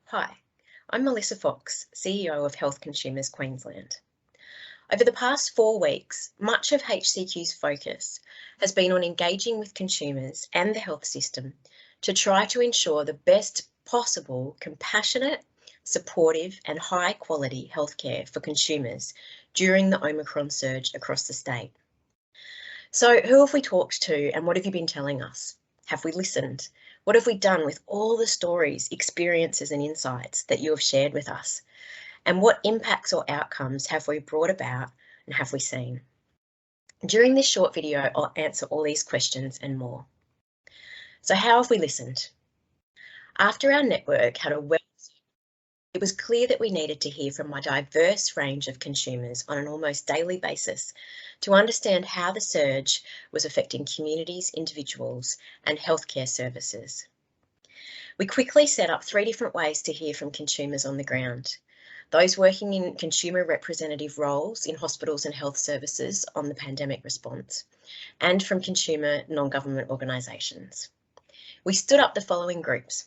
Hi, I'm Melissa Fox, CEO of Health Consumers Queensland. Over the past 4 weeks, much of HCQ's focus has been on engaging with consumers and the health system to try to ensure the best possible compassionate, supportive and high quality healthcare for consumers during the Omicron surge across the state. So who have we talked to and what have you been telling us? Have we listened? What have we done with all the stories, experiences and insights that you have shared with us? And what impacts or outcomes have we brought about and have we seen? During this short video, I'll answer all these questions and more. So how have we listened? After our network had a well, it was clear that we needed to hear from a diverse range of consumers on an almost daily basis to understand how the surge was affecting communities, individuals and healthcare services. We quickly set up 3 different ways to hear from consumers on the ground. Those working in consumer representative roles in hospitals and health services on the pandemic response, and from consumer non-government organisations. We stood up the following groups.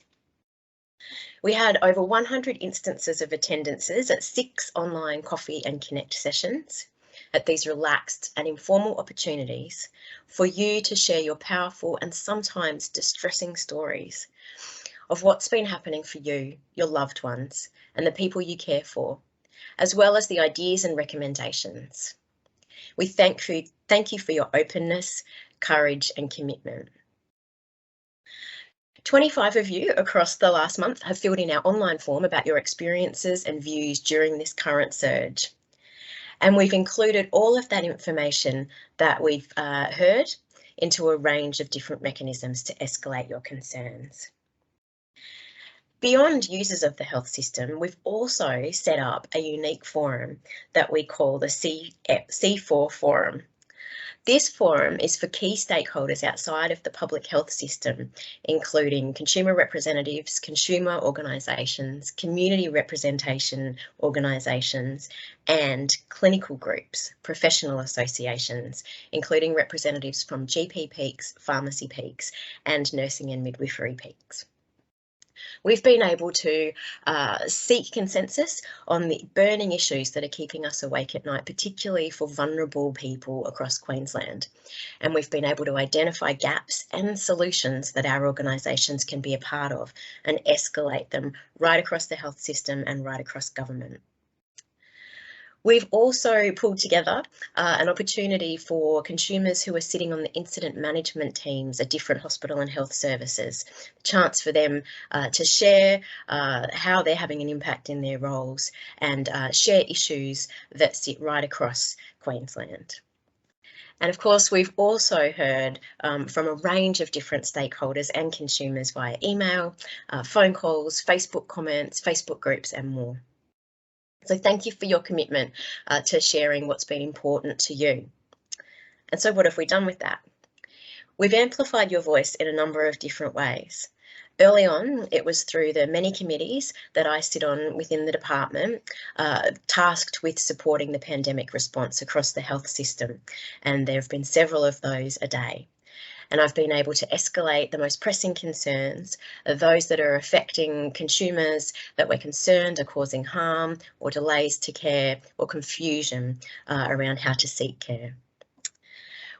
We had over 100 instances of attendances at 6 online coffee and connect sessions at these relaxed and informal opportunities for you to share your powerful and sometimes distressing stories of what's been happening for you, your loved ones, and the people you care for, as well as the ideas and recommendations. We thank you for your openness, courage and commitment. 25 of you across the last month have filled in our online form about your experiences and views during this current surge. And we've included all of that information that we've heard into a range of different mechanisms to escalate your concerns. Beyond users of the health system, we've also set up a unique forum that we call the C4 Forum. This forum is for key stakeholders outside of the public health system, including consumer representatives, consumer organisations, community representation organisations, and clinical groups, professional associations, including representatives from GP peaks, pharmacy peaks, and nursing and midwifery peaks. We've been able to seek consensus on the burning issues that are keeping us awake at night, particularly for vulnerable people across Queensland. And we've been able to identify gaps and solutions that our organisations can be a part of and escalate them right across the health system and right across government. We've also pulled together an opportunity for consumers who are sitting on the incident management teams at different hospital and health services, a chance for them to share how they're having an impact in their roles and share issues that sit right across Queensland. And of course, we've also heard from a range of different stakeholders and consumers via email, phone calls, Facebook comments, Facebook groups and more. So thank you for your commitment to sharing what's been important to you. And so what have we done with that? We've amplified your voice in a number of different ways. Early on, it was through the many committees that I sit on within the department, tasked with supporting the pandemic response across the health system. And there have been several of those a day. And I've been able to escalate the most pressing concerns, those that are affecting consumers that we're concerned are causing harm or delays to care or confusion around how to seek care.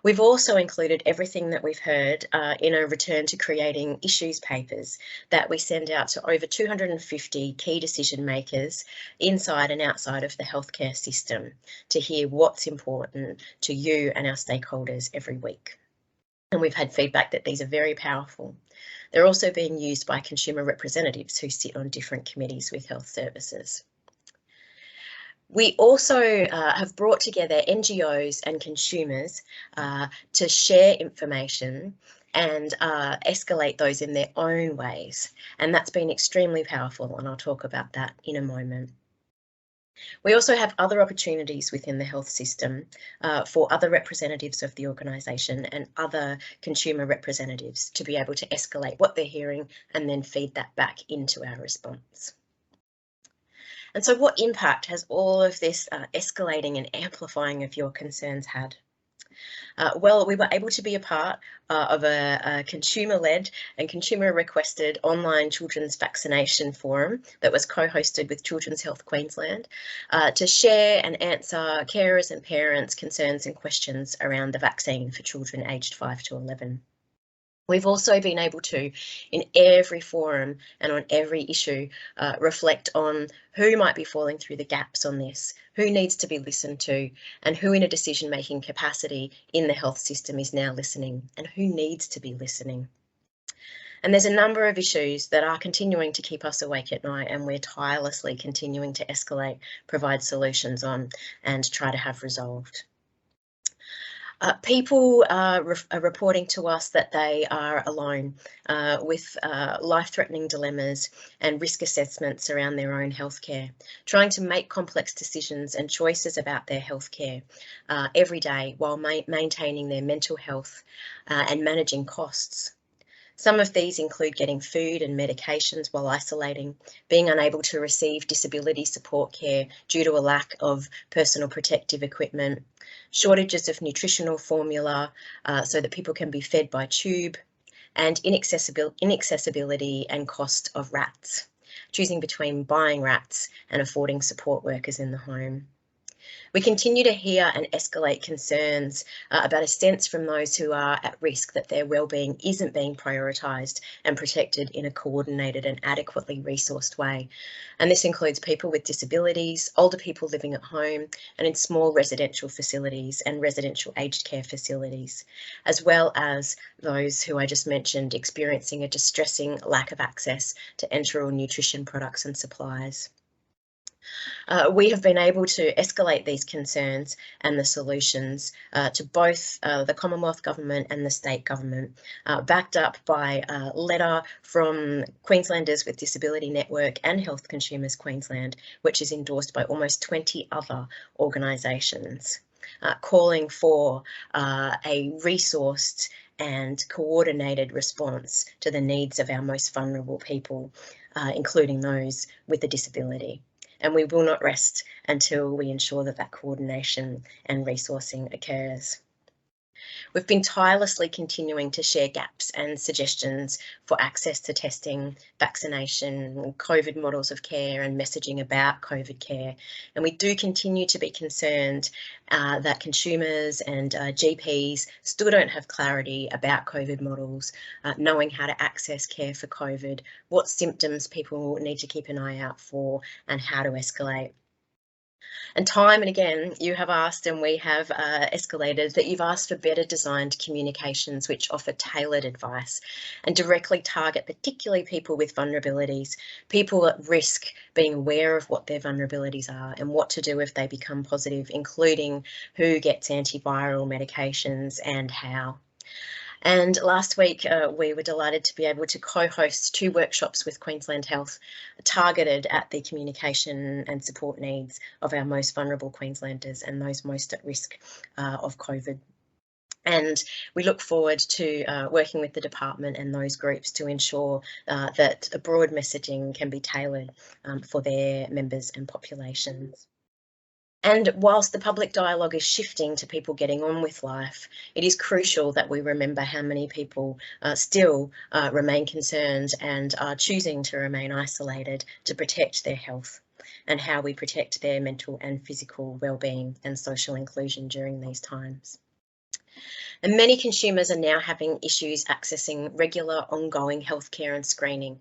We've also included everything that we've heard in a return to creating issues papers that we send out to over 250 key decision makers inside and outside of the healthcare system to hear what's important to you and our stakeholders every week. And we've had feedback that these are very powerful. They're also being used by consumer representatives who sit on different committees with health services. We also have brought together NGOs and consumers to share information and escalate those in their own ways. And that's been extremely powerful, and I'll talk about that in a moment. We also have other opportunities within the health system for other representatives of the organisation and other consumer representatives to be able to escalate what they're hearing and then feed that back into our response. And so what impact has all of this escalating and amplifying of your concerns had? Well, we were able to be a part of a consumer-led and consumer-requested online children's vaccination forum that was co-hosted with Children's Health Queensland to share and answer carers and parents' concerns and questions around the vaccine for children aged 5 to 11. We've also been able to, in every forum and on every issue, reflect on who might be falling through the gaps on this, who needs to be listened to, and who in a decision-making capacity in the health system is now listening, and who needs to be listening. And there's a number of issues that are continuing to keep us awake at night, and we're tirelessly continuing to escalate, provide solutions on, and try to have resolved. People are reporting to us that they are alone with life-threatening dilemmas and risk assessments around their own healthcare, trying to make complex decisions and choices about their healthcare every day while maintaining their mental health and managing costs. Some of these include getting food and medications while isolating, being unable to receive disability support care due to a lack of personal protective equipment, shortages of nutritional formula so that people can be fed by tube, and inaccessibility and cost of rats, choosing between buying rats and affording support workers in the home. We continue to hear and escalate concerns about a sense from those who are at risk that their wellbeing isn't being prioritised and protected in a coordinated and adequately resourced way. And this includes people with disabilities, older people living at home and in small residential facilities and residential aged care facilities, as well as those who I just mentioned experiencing a distressing lack of access to enteral nutrition products and supplies. We have been able to escalate these concerns and the solutions to both the Commonwealth Government and the State Government, backed up by a letter from Queenslanders with Disability Network and Health Consumers Queensland, which is endorsed by almost 20 other organisations, calling for a resourced and coordinated response to the needs of our most vulnerable people, including those with a disability. And we will not rest until we ensure that that coordination and resourcing occurs. We've been tirelessly continuing to share gaps and suggestions for access to testing, vaccination, COVID models of care and messaging about COVID care. And we do continue to be concerned that consumers and GPs still don't have clarity about COVID models, knowing how to access care for COVID, what symptoms people need to keep an eye out for, and how to escalate. And time and again, you have asked and we have escalated that you've asked for better designed communications which offer tailored advice and directly target particularly people with vulnerabilities, people at risk being aware of what their vulnerabilities are and what to do if they become positive, including who gets antiviral medications and how. And last week, we were delighted to be able to co-host 2 workshops with Queensland Health targeted at the communication and support needs of our most vulnerable Queenslanders and those most at risk of COVID. And we look forward to working with the department and those groups to ensure that a broad messaging can be tailored for their members and populations. And whilst the public dialogue is shifting to people getting on with life, it is crucial that we remember how many people still remain concerned and are choosing to remain isolated to protect their health, and how we protect their mental and physical well-being and social inclusion during these times. And many consumers are now having issues accessing regular ongoing healthcare and screening.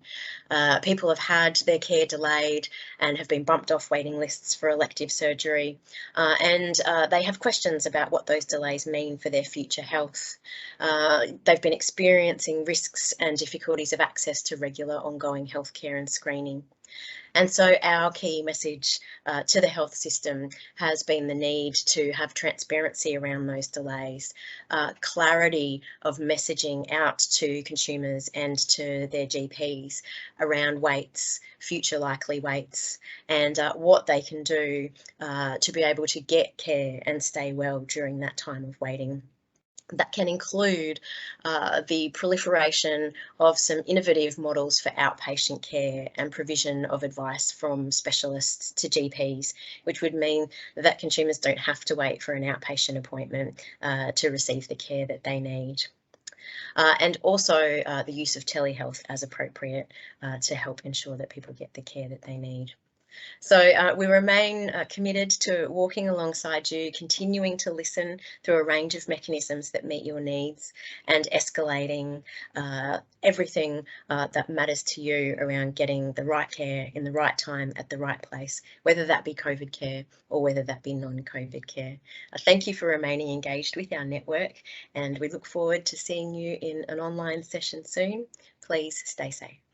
People have had their care delayed and have been bumped off waiting lists for elective surgery, and they have questions about what those delays mean for their future health. They've been experiencing risks and difficulties of access to regular ongoing healthcare and screening. And so our key message to the health system has been the need to have transparency around those delays, clarity of messaging out to consumers and to their GPs around waits, future likely waits, and what they can do to be able to get care and stay well during that time of waiting. That can include the proliferation of some innovative models for outpatient care and provision of advice from specialists to GPs, which would mean that consumers don't have to wait for an outpatient appointment to receive the care that they need. And also the use of telehealth as appropriate to help ensure that people get the care that they need. So we remain committed to walking alongside you, continuing to listen through a range of mechanisms that meet your needs, and escalating everything that matters to you around getting the right care in the right time at the right place, whether that be COVID care or whether that be non-COVID care. Thank you for remaining engaged with our network, and we look forward to seeing you in an online session soon. Please stay safe.